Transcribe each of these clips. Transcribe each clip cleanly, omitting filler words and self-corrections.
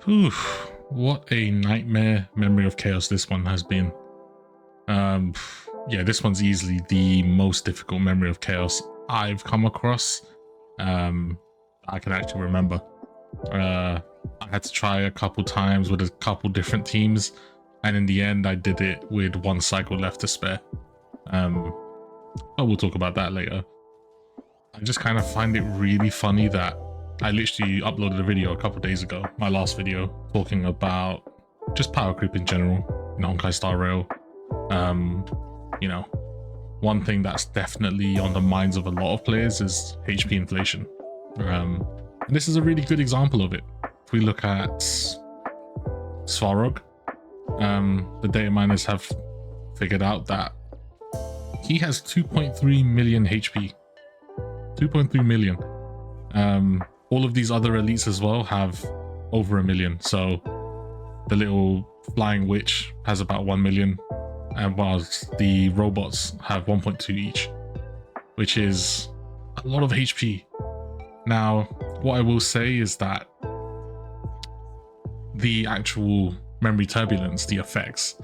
Oof, what a nightmare memory of chaos this one has been. Yeah, this one's easily the most difficult memory of chaos I've come across. I can actually remember. I had to try a couple times with a couple different teams, and in the end I did it with one cycle left to spare. But we'll talk about that later. I just kind of find it really funny that I literally uploaded a video a couple days ago, my last video, talking about just power creep in general in Honkai Star Rail. You know, one thing that's definitely on the minds of a lot of players is HP inflation. And this is a really good example of it. If we look at Svarog, the data miners have figured out that he has 2.3 million HP. 2.3 million. All of these other elites as well have over 1 million. So the little flying witch has about 1 million, and whilst the robots have 1.2 each, which is a lot of HP. Now, what I will say is that the actual memory turbulence, the effects,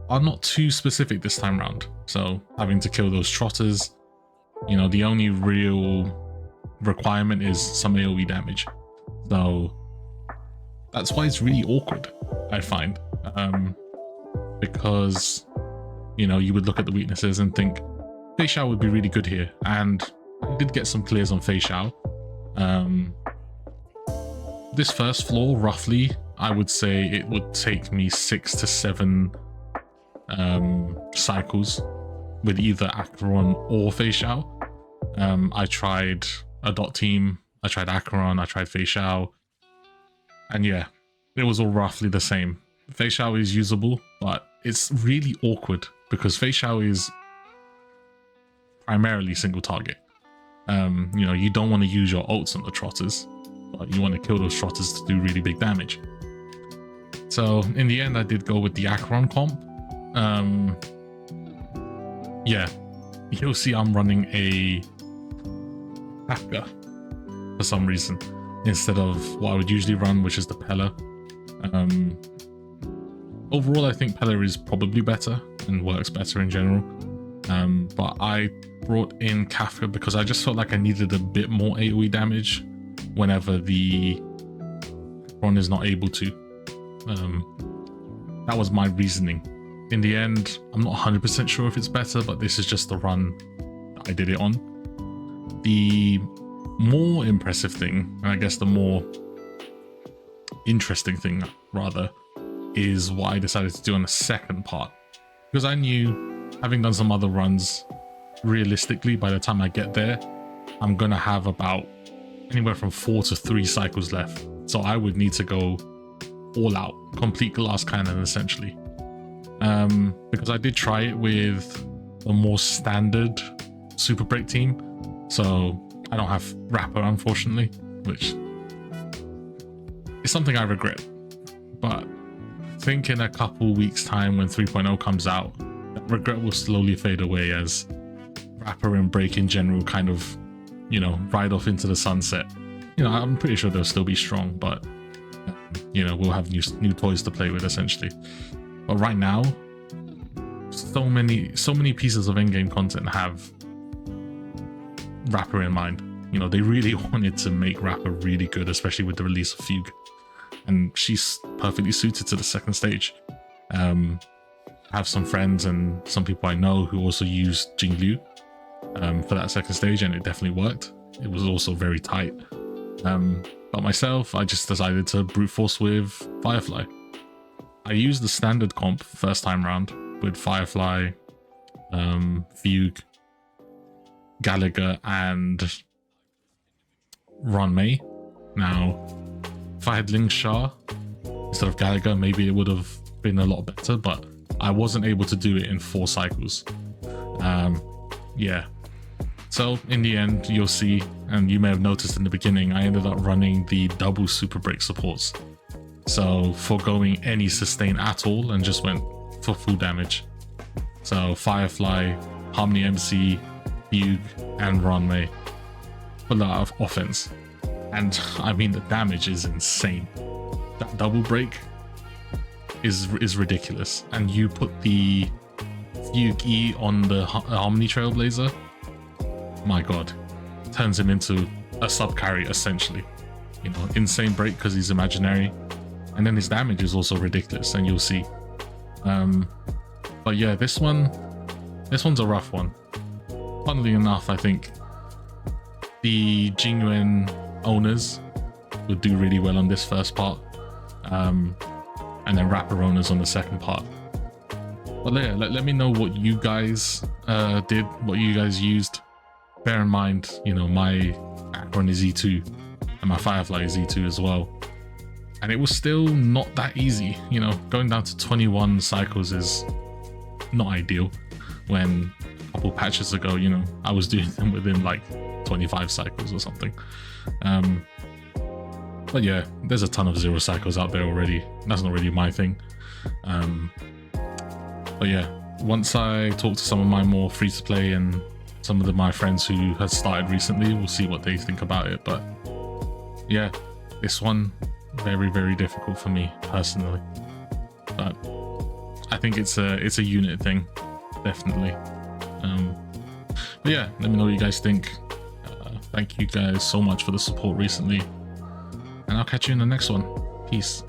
are not too specific this time around. So having to kill those trotters, you know, the only real requirement is some AoE damage. So that's why it's really awkward, I find. Because, you know, you would look at the weaknesses and think Fei Xiao would be really good here. And I did get some clears on Fei Xiao. This first floor, roughly, I would say it would take me 6 to 7 cycles with either Acheron or Fei Xiao. I tried a dot team, I tried Acheron, I tried Fei Xiao, and yeah, it was all roughly the same. Fei Xiao is usable, but it's really awkward because Fei Xiao is primarily single target. You know, you don't want to use your ults on the trotters, but you want to kill those trotters to do really big damage. So in the end, I did go with the Acheron comp. Yeah, you'll see I'm running a Kafka for some reason instead of what I would usually run, which is the Pella. Overall, I think Pella is probably better and works better in general. But I brought in Kafka because I just felt like I needed a bit more AoE damage whenever the Ron is not able to. That was my reasoning. In the end, I'm not 100% sure if it's better, but this is just the run that I did it on. The more impressive thing, and I guess the more interesting thing rather, is what I decided to do on the second part. Because I knew, having done some other runs, realistically, by the time I get there, I'm gonna have about anywhere from 4 to 3 cycles left. So I would need to go all out, complete glass cannon essentially. Because I did try it with a more standard super break team, so I don't have Rapper unfortunately, which is something I regret. But I think in a couple weeks time when 3.0 comes out, that regret will slowly fade away as Rapper and Break in general kind of, you know, ride off into the sunset. You know, I'm pretty sure they'll still be strong, but you know, we'll have new toys to play with essentially. But right now, so many pieces of in-game content have Rapper in mind. You know, they really wanted to make Rapper really good, especially with the release of Fugue, and she's perfectly suited to the second stage. I have some friends and some people I know who also used Jinglu for that second stage, and it definitely worked. It was also very tight. But myself, I just decided to brute force with Firefly. I used the standard comp first time round with Firefly, Fugue, Gallagher, and Ranmei. Now, if I had Ling Sha instead of Gallagher, maybe it would have been a lot better, but I wasn't able to do it in 4 cycles. Yeah. So in the end, you'll see, and you may have noticed in the beginning, I ended up running the double super break supports. So foregoing any sustain at all and just went for full damage. So Firefly, Harmony MC, Fugue, and Ranmei. A lot of offense. And I mean, the damage is insane. that double break is ridiculous. And you put the Fugue E on the Harmony Trailblazer, my god, turns him into a sub carry essentially. You know, insane break because he's imaginary, and then his damage is also ridiculous, and you'll see. But yeah, this one's a rough one. Funnily enough, I think the genuine owners would do really well on this first part, and then rapper owners on the second part. But yeah, let me know what you guys did, what you guys used. Bear in mind, you know, my Akron is E2 and my Firefly is E2 as well, and it was still not that easy. You know, going down to 21 cycles is not ideal, when a couple patches ago, you know, I was doing them within like 25 cycles or something. But yeah, there's a ton of 0 cycles out there already. That's not really my thing. But yeah, once I talk to some of my more free-to-play and some of my friends who have started recently, we'll see what they think about it. But yeah, this one, very, very difficult for me personally. But I think it's a unit thing, definitely. But yeah, let me know what you guys think. Thank you guys so much for the support recently, and I'll catch you in the next one. Peace.